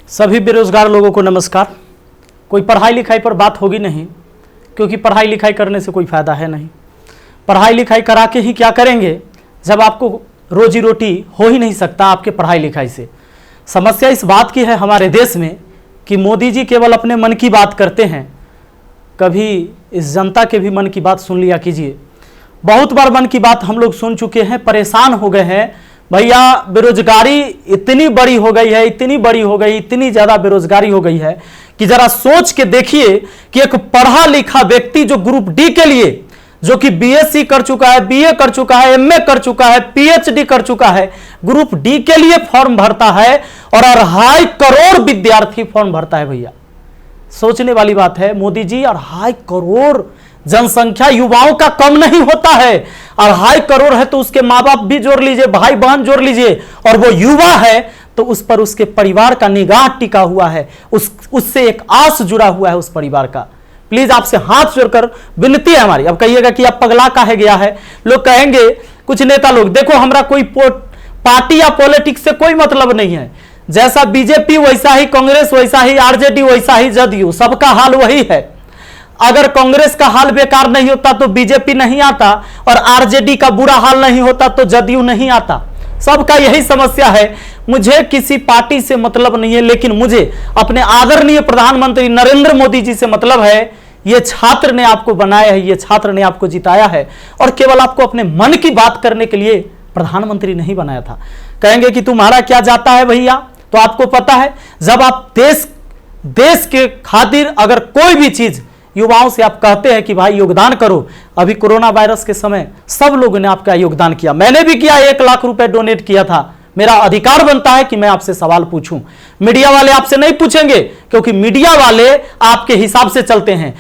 सभी बेरोजगार लोगों को नमस्कार। कोई पढ़ाई लिखाई पर बात होगी नहीं, क्योंकि पढ़ाई लिखाई करने से कोई फ़ायदा है नहीं। पढ़ाई लिखाई करा के ही क्या करेंगे जब आपको रोजी रोटी हो ही नहीं सकता आपके पढ़ाई लिखाई से। समस्या इस बात की है हमारे देश में कि मोदी जी केवल अपने मन की बात करते हैं, कभी इस जनता के भी मन की बात सुन लिया कीजिए। बहुत बार मन की बात हम लोग सुन चुके हैं, परेशान हो गए हैं। भैया बेरोजगारी इतनी बड़ी हो गई है, इतनी बड़ी हो गई, इतनी ज़्यादा बेरोजगारी हो गई है कि ज़रा सोच के देखिए कि एक पढ़ा लिखा व्यक्ति जो ग्रुप डी के लिए, जो कि बीएससी कर चुका है, बीए कर चुका है, एमए कर चुका है, पीएचडी कर चुका है, ग्रुप डी के लिए फॉर्म भरता है और 2.5 करोड़ विद्यार्थी फॉर्म भरता है। भैया सोचने वाली बात है। मोदी जी 2.5 करोड़ जनसंख्या युवाओं का कम नहीं होता है। 2.5 करोड़ है तो उसके माँ बाप भी जोड़ लीजिए, भाई बहन जोड़ लीजिए, और वो युवा है तो उस पर उसके परिवार का निगाह टिका हुआ है, उससे एक आस जुड़ा हुआ है उस परिवार का। प्लीज आपसे हाथ जोड़कर विनती है हमारी। अब कहिएगा कि अब पगला काहे गया है, लोग कहेंगे कुछ नेता लोग, देखो हमारा कोई पार्टी या पॉलिटिक्स से कोई मतलब नहीं है। जैसा बीजेपी वैसा ही कांग्रेस, वैसा ही आरजेडी, वैसा ही जदयू, सबका हाल वही है। अगर कांग्रेस का हाल बेकार नहीं होता तो बीजेपी नहीं आता, और आरजेडी का बुरा हाल नहीं होता तो जदयू नहीं आता। सबका यही समस्या है। मुझे किसी पार्टी से मतलब नहीं है, लेकिन मुझे अपने आदरणीय प्रधानमंत्री नरेंद्र मोदी जी से मतलब है। ये छात्र ने आपको बनाया है, ये छात्र ने आपको जिताया है, और केवल आपको अपने मन की बात करने के लिए प्रधानमंत्री नहीं बनाया था। कहेंगे कि तुम्हारा क्या जाता है भैया, तो आपको पता है जब आप देश के खातिर अगर कोई भी चीज युवाओं से आप कहते हैं कि भाई योगदान करो, अभी कोरोना वायरस के समय सब लोगों ने आपका योगदान किया, मैंने भी किया, 1 लाख रुपए डोनेट किया था। मेरा अधिकार बनता है कि मैं आपसे सवाल पूछूं। मीडिया वाले आपसे नहीं पूछेंगे, क्योंकि मीडिया वाले आपके हिसाब से चलते हैं।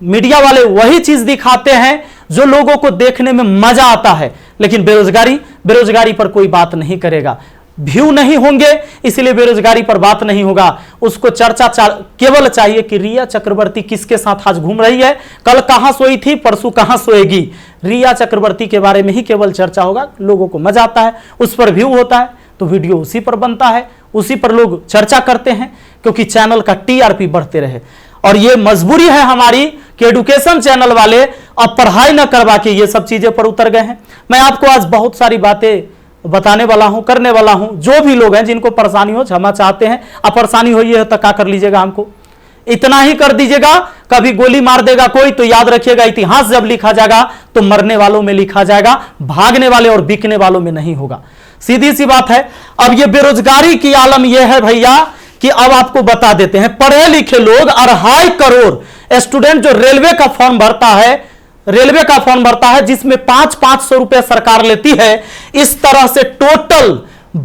मीडिया वाले वही चीज दिखाते हैं जो लोगों को देखने में मजा आता है, लेकिन बेरोजगारी पर कोई बात नहीं करेगा। व्यू नहीं होंगे इसलिए बेरोजगारी पर बात नहीं होगा। उसको चर्चा केवल चाहिए कि रिया चक्रवर्ती किसके साथ आज घूम रही है, कल कहां सोई थी, परसों कहां सोएगी। रिया चक्रवर्ती के बारे में ही केवल चर्चा होगा। लोगों को मजा आता है, उस पर व्यू होता है तो वीडियो उसी पर बनता है, उसी पर लोग चर्चा करते हैं, क्योंकि चैनल का टीआरपी बढ़ते रहे। और ये मजबूरी है हमारी कि एडुकेशन चैनल वाले अब पढ़ाई न करवा के ये सब चीजें पर उतर गए हैं। मैं आपको आज बहुत सारी बातें बताने वाला हूं, करने वाला हूं। जो भी लोग हैं जिनको परेशानी हो, क्षमा चाहते हैं। अब परेशानी हुई है तो क्या कर लीजिएगा, हमको इतना ही कर दीजिएगा। कभी गोली मार देगा कोई तो याद रखिएगा, इतिहास जब लिखा जाएगा तो मरने वालों में लिखा जाएगा, भागने वाले और बिकने वालों में नहीं होगा। सीधी सी बात है। अब ये बेरोजगारी की आलम यह है भैया कि अब आपको बता देते हैं, पढ़े लिखे लोग 2.5 करोड़ स्टूडेंट जो रेलवे का फॉर्म भरता है, जिसमें 500 रुपए सरकार लेती है। इस तरह से टोटल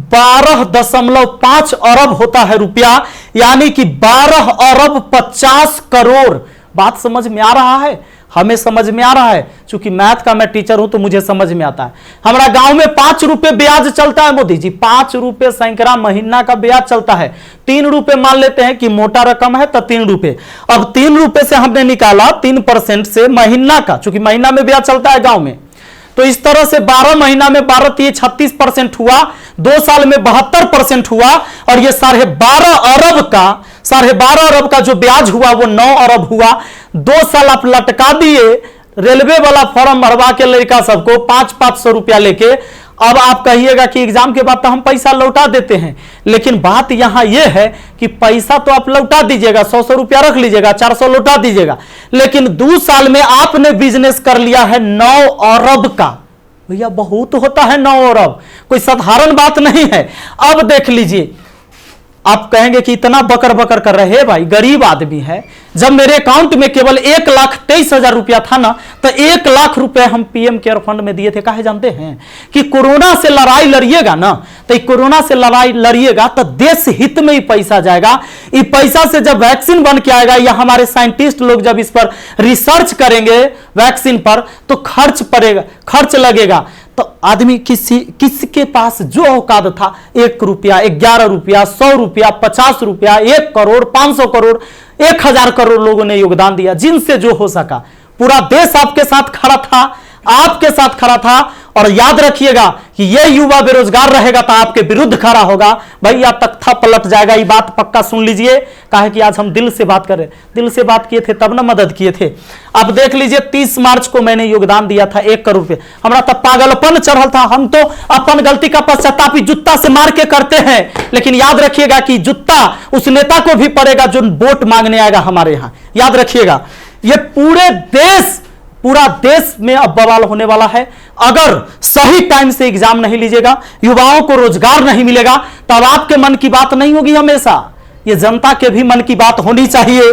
12.5 अरब होता है रुपया, यानी कि 12 अरब 50 करोड़। बात समझ में आ रहा है? हमें समझ में आ रहा है, क्योंकि मैथ का मैं टीचर हूं तो मुझे समझ में आता है। हमारा गांव में 5 रुपए ब्याज चलता है मोदी जी, 5 रुपए सैकड़ा महीना का ब्याज चलता है। 3 रुपए मान लेते हैं कि मोटा रकम है तो 3 रुपए। अब 3 रुपए से हमने निकाला 3% से महीना का, चूंकि महीना में ब्याज चलता है गांव में, तो इस तरह से 12 महीना में 36% हुआ, 2 साल में 72% हुआ, और ये 12.5 अरब का जो ब्याज हुआ वो 9 अरब हुआ। 2 साल आप लटका दिए रेलवे वाला फॉर्म भरवा के लड़का सबको 500 रुपया लेके। अब आप कहिएगा कि एग्जाम के बाद तो हम पैसा लौटा देते हैं, लेकिन बात यहां यह है कि पैसा तो आप लौटा दीजिएगा, 100 रुपया रख लीजिएगा, 400 लौटा दीजिएगा, लेकिन 2 साल में आपने बिजनेस कर लिया है 9 अरब का। भैया बहुत होता है 9 अरब, कोई साधारण बात नहीं है। अब देख लीजिए, आप कहेंगे कि इतना बकर बकर कर रहे हैं, भाई गरीब आदमी है। जब मेरे अकाउंट में केवल 1,23,000 रुपया था ना, तो 1 लाख रुपए हम पीएम केयर फंड में दिए थे। काहे जानते हैं कि कोरोना से लड़ाई लड़िएगा ना, तो कोरोना से लड़ाई लड़िएगा तो देश हित में ही पैसा जाएगा। इस पैसा से जब वैक्सीन बन के आएगा, या हमारे साइंटिस्ट लोग जब इस पर रिसर्च करेंगे वैक्सीन पर, तो खर्च लगेगा। तो आदमी किसके पास जो औकात था, 1 रुपया, 11 रुपया, 100 रुपया, 50 रुपया, 1 करोड़, 500 करोड़, 1000 करोड़ लोगों ने योगदान दिया, जिनसे जो हो सका। पूरा देश आपके साथ खड़ा था। आपके साथ खड़ा था। और याद रखिएगा कि ये युवा बेरोजगार रहेगा तो आपके विरुद्ध खड़ा होगा, भैया तख्ता पलट जाएगा। ये बात पक्का सुन लीजिए। कहा कि आज हम दिल से बात कर रहे, दिल से बात किए थे तब ना मदद किए थे। अब देख लीजिए 30 मार्च को मैंने योगदान दिया था 1 करोड़ रुपए। हमारा तब पागलपन चढ़ल था। हम तो अपन गलती का पश्चाताप जूता से मार के करते हैं, लेकिन याद रखिएगा कि जूता उस नेता को भी पड़ेगा जो वोट मांगने आएगा हमारे यहां। याद रखिएगा, ये पूरा देश में अब बवाल होने वाला है। अगर सही टाइम से एग्जाम नहीं लीजिएगा, युवाओं को रोजगार नहीं मिलेगा, तब आपके मन की बात नहीं होगी। हमेशा ये जनता के भी मन की बात होनी चाहिए।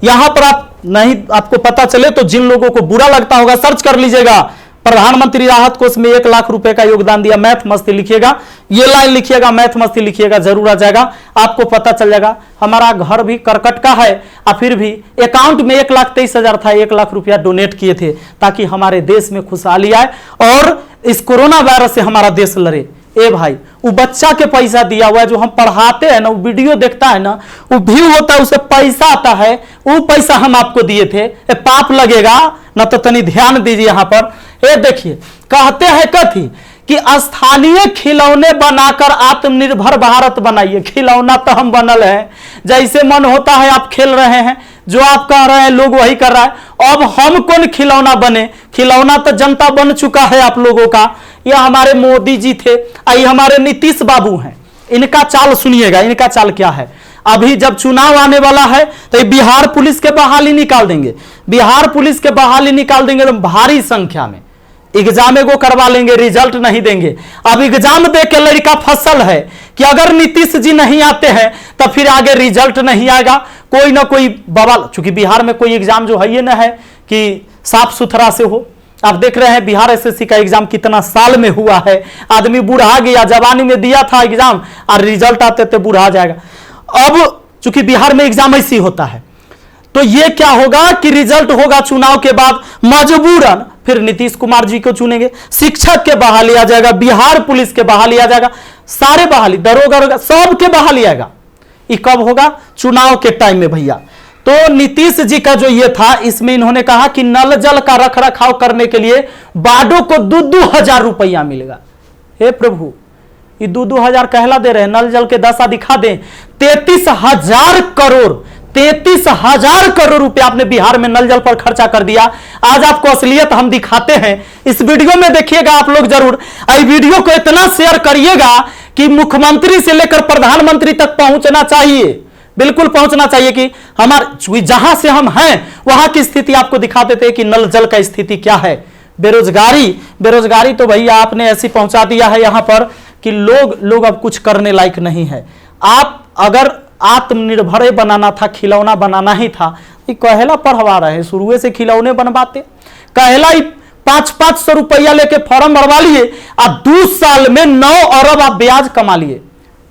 यहां पर आप नहीं, आपको पता चले तो जिन लोगों को बुरा लगता होगा सर्च कर लीजिएगा, प्रधानमंत्री राहत कोष में 1 लाख रुपए का योगदान दिया। मैथ मस्ती लिखिएगा, ये लाइन लिखिएगा, मैथ मस्ती लिखिएगा, जरूर आ जाएगा, आपको पता चल जाएगा। हमारा घर भी करकट का है और फिर भी अकाउंट में 1,23,000 था, 1 लाख रुपया डोनेट किए थे ताकि हमारे देश में खुशहाली आए और इस कोरोना वायरस से हमारा देश लड़े। ए भाई, वो बच्चा के पैसा दिया हुआ है जो हम पढ़ाते हैं ना, वो वीडियो देखता है ना, वो व्यू होता है, उसे पैसा आता है, वो पैसा हम आपको दिए थे। पाप लगेगा ना, तो तनी ध्यान दीजिए यहां पर। ये देखिए, कहते हैं कथी कि स्थानीय खिलौने बनाकर आत्मनिर्भर भारत बनाइए। खिलौना तो हम बनल है, जैसे मन होता है आप खेल रहे हैं, जो आप कह रहे हैं लोग वही कर रहा है। अब हम कौन खिलौना बने? खिलौना तो जनता बन चुका है आप लोगों का। यह हमारे मोदी जी थे, ये हमारे नीतीश बाबू हैं। इनका चाल सुनिएगा, इनका चाल क्या है। अभी जब चुनाव आने वाला है तो बिहार पुलिस के बहाली निकाल देंगे। बिहार पुलिस के बहाली निकाल देंगे तो भारी संख्या में एग्जाम को करवा लेंगे, रिजल्ट नहीं देंगे। अब एग्जाम दे के लड़का फसल है कि अगर नीतीश जी नहीं आते हैं तो फिर आगे रिजल्ट नहीं आएगा, कोई ना कोई बवाल। चूंकि बिहार में कोई एग्जाम जो है ये ना है कि साफ सुथरा से हो। आप देख रहे हैं बिहार एसएससी का एग्जाम कितना साल में हुआ है। आदमी बूढ़ा गया, जवानी में दिया था एग्जाम और रिजल्ट आते थे बूढ़ा जाएगा। अब चूंकि बिहार में एग्जाम ऐसी होता है तो ये क्या होगा कि रिजल्ट होगा चुनाव के बाद, मजबूरन फिर नीतीश कुमार जी को चुनेंगे। शिक्षक के बहाली आ जाएगा, बिहार पुलिस के बहाली आ जाएगा, सारे बहाली, दरोगा सब के बहाली आएगा। ये कब होगा? चुनाव के टाइम में भैया। तो नीतीश जी का जो ये था, इसमें इन्होंने कहा कि नल जल का रख रखाव करने के लिए बाडो को 2-2 हजार रुपया मिलेगा। हे प्रभु, ये 2-2 हजार कहला दे रहे हैं, नल जल के दशा दिखा दें। 33,000 करोड़ 33,000 करोड़ रुपया आपने बिहार में नल जल पर खर्चा कर दिया। आज आपको असलियत हम दिखाते हैं, इस वीडियो में देखिएगा आप लोग जरूर। इस वीडियो को इतना शेयर करिएगा कि मुख्यमंत्री से लेकर प्रधानमंत्री तक पहुंचना चाहिए, बिल्कुल पहुंचना चाहिए कि हमारे जहां से हम हैं वहां की स्थिति आपको दिखा देते हैं कि नल जल का स्थिति क्या है। बेरोजगारी तो भैया आपने ऐसी पहुंचा दिया है यहां पर कि लोग अब कुछ करने लायक नहीं है। आप अगर आत्मनिर्भर बनाना था, खिलौना बनाना ही था, ये कहेला पढ़वा रहे हैं, शुरू से खिलौने बनवाते। कहेला 500 रुपया लेके फॉर्म भरवा लिए और 2 साल में 9 अरब आप ब्याज कमा लिए।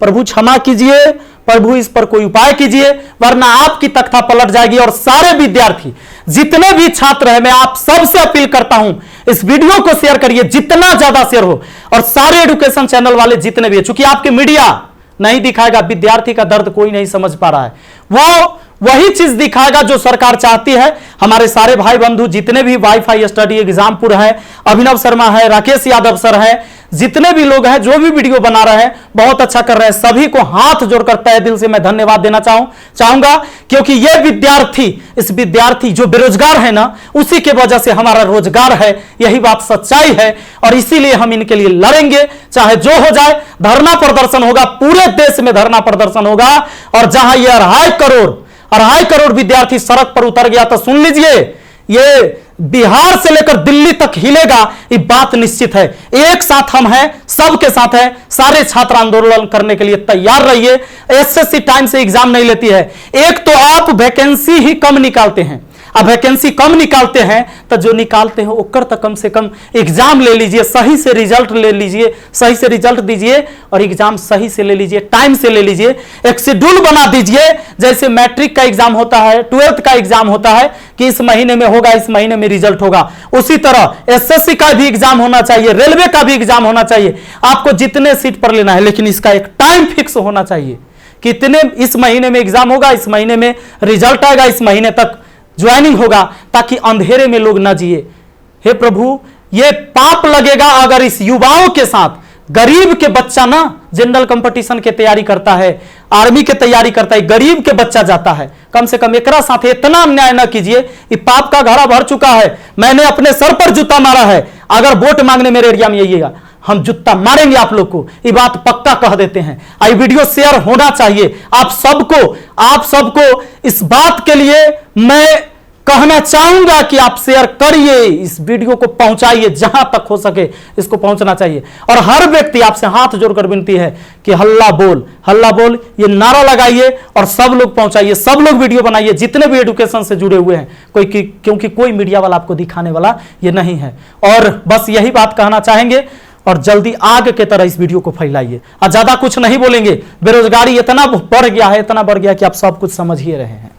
प्रभु क्षमा कीजिए, प्रभु इस पर कोई उपाय कीजिए, वरना आपकी तख्ता पलट जाएगी। और सारे विद्यार्थी, जितने भी छात्र हैं, मैं आप सबसे अपील करता हूं, इस वीडियो को शेयर करिए, जितना ज्यादा शेयर हो। और सारे एजुकेशन चैनल वाले जितने भी है, चूंकि आपके मीडिया नहीं दिखाएगा, विद्यार्थी का दर्द कोई नहीं समझ पा रहा है, वो वही चीज दिखाएगा जो सरकार चाहती है। हमारे सारे भाई बंधु जितने भी वाईफाई स्टडी एग्जामपुर है, अभिनव शर्मा है, राकेश यादव सर है, जितने भी लोग हैं जो भी वीडियो बना रहे हैं बहुत अच्छा कर रहे हैं, सभी को हाथ जोड़कर तहे दिल से मैं धन्यवाद देना चाहूंगा। क्योंकि ये विद्यार्थी जो बेरोजगार है ना, उसी के वजह से हमारा रोजगार है, यही बात सच्चाई है। और इसीलिए हम इनके लिए लड़ेंगे, चाहे जो हो जाए। धरना प्रदर्शन होगा, पूरे देश में धरना प्रदर्शन होगा। और जहां ये 2.5 करोड़ विद्यार्थी सड़क पर उतर गया तो सुन लीजिए, ये बिहार से लेकर दिल्ली तक हिलेगा, ये बात निश्चित है। एक साथ हम हैं, सबके साथ हैं। सारे छात्र आंदोलन करने के लिए तैयार रहिए। एसएससी टाइम से एग्जाम नहीं लेती है। एक तो आप वैकेंसी ही कम निकालते हैं, अब वैकेंसी कम निकालते हैं तो जो निकालते हैं ओकर तक कम से कम एग्जाम ले लीजिए, सही से रिजल्ट ले लीजिए, सही से रिजल्ट दीजिए और एग्जाम सही से ले लीजिए, टाइम से ले लीजिए। एक शेड्यूल बना दीजिए, जैसे मैट्रिक का एग्जाम होता है, 12th का एग्जाम होता है कि इस महीने में होगा, इस महीने में रिजल्ट होगा। उसी तरह एसएससी का भी एग्जाम होना चाहिए, रेलवे का भी एग्जाम होना चाहिए। आपको जितने सीट पर लेना है, लेकिन इसका एक टाइम फिक्स होना चाहिए। कितने इस महीने में एग्जाम होगा, इस महीने में रिजल्ट आएगा, इस महीने तक ज्वाइनिंग होगा, ताकि अंधेरे में लोग ना जिए। हे प्रभु, ये पाप लगेगा अगर इस युवाओं के साथ गरीब के बच्चा ना जनरल कंपटीशन के तैयारी करता है, आर्मी के तैयारी करता है, गरीब के बच्चा जाता है। कम से कम एकरा साथ इतना अन्याय ना कीजिए। ये पाप का घड़ा भर चुका है, मैंने अपने सर पर जूता मारा है। अगर वोट मांगने मेरे एरिया में आइएगा, हम जूता मारेंगे आप लोग को, ये बात पक्का कह देते हैं। आई वीडियो शेयर होना चाहिए आप सबको इस बात के लिए मैं कहना चाहूंगा कि आप शेयर करिए, इस वीडियो को पहुंचाइए, जहां तक हो सके इसको पहुंचना चाहिए। और हर व्यक्ति आपसे हाथ जोड़कर विनती है कि हल्ला बोल ये नारा लगाइए और सब लोग पहुंचाइए, सब लोग वीडियो बनाइए, जितने भी एजुकेशन से जुड़े हुए हैं, क्योंकि कोई मीडिया वाला आपको दिखाने वाला ये नहीं है। और बस यही बात कहना चाहेंगे और जल्दी आग के तरह इस वीडियो को फैलाइए। और ज्यादा कुछ नहीं बोलेंगे। बेरोजगारी इतना बढ़ गया है कि आप सब कुछ समझ ही रहे हैं।